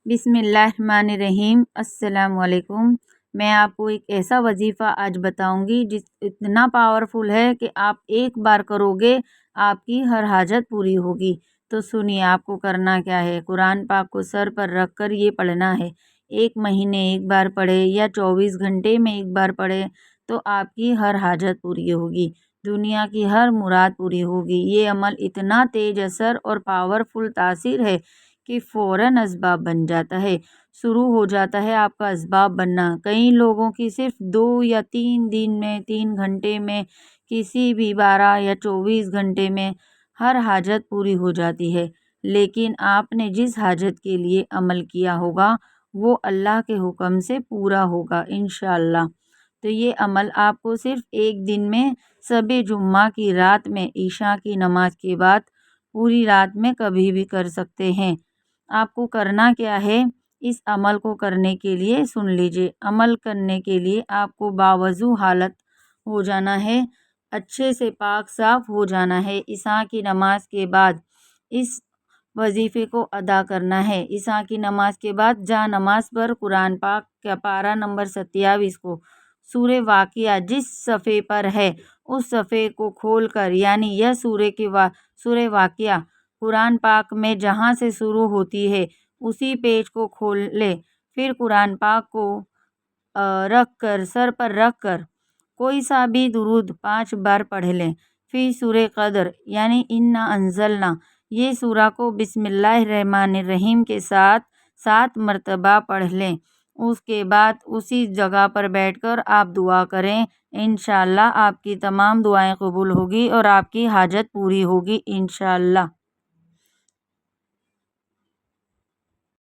بسم اللہ الرحمن الرحیم۔ السلام علیکم۔ میں آپ کو ایک ایسا وظیفہ آج بتاؤں گی جس اتنا پاورفل ہے کہ آپ ایک بار کرو گے آپ کی ہر حاجت پوری ہوگی۔ تو سنیے آپ کو کرنا کیا ہے۔ قرآن پاک کو سر پر رکھ کر یہ پڑھنا ہے۔ 1 مہینے ایک بار پڑھے یا 24 گھنٹے میں ایک بار پڑھے تو آپ کی ہر حاجت پوری ہوگی، دنیا کی ہر مراد پوری ہوگی۔ یہ عمل اتنا تیز اثر اور پاورفل تاثیر ہے کہ فوراً اسباب بن جاتا ہے، شروع ہو جاتا ہے آپ کا اسباب بننا۔ کئی لوگوں کی صرف 2 یا 3 دن میں، 3 گھنٹے میں، کسی بھی 12 یا 24 گھنٹے میں ہر حاجت پوری ہو جاتی ہے، لیکن آپ نے جس حاجت کے لیے عمل کیا ہوگا وہ اللہ کے حکم سے پورا ہوگا انشاءاللہ۔ تو یہ عمل آپ کو صرف ایک دن میں، شب جمعہ کی رات میں، عشاء کی نماز کے بعد پوری رات میں کبھی بھی کر سکتے ہیں۔ آپ کو کرنا کیا ہے اس عمل کو کرنے کے لیے؟ سن لیجئے۔ عمل کرنے کے لیے آپ کو باوضو حالت ہو جانا ہے، اچھے سے پاک صاف ہو جانا ہے۔ عشاء کی نماز کے بعد اس وظیفے کو ادا کرنا ہے۔ عشاء کی نماز کے بعد جا نماز پر قرآن پاک کا پارہ نمبر 27 کو سورہ واقعہ جس صفحے پر ہے اس صفحے کو کھول کر، یعنی یہ سورہ واقعہ قرآن پاک میں جہاں سے شروع ہوتی ہے اسی پیج کو کھول لے، پھر قرآن پاک کو رکھ کر، سر پر رکھ کر کوئی سا بھی درود 5 بار پڑھ لیں۔ پھر سورہ قدر یعنی انا انزلنا یہ سورہ کو بسم اللہ الرحمن الرحیم کے ساتھ 7 مرتبہ پڑھ لیں۔ اس کے بعد اسی جگہ پر بیٹھ کر آپ دعا کریں، انشاءاللہ آپ کی تمام دعائیں قبول ہوگی اور آپ کی حاجت پوری ہوگی انشاءاللہ۔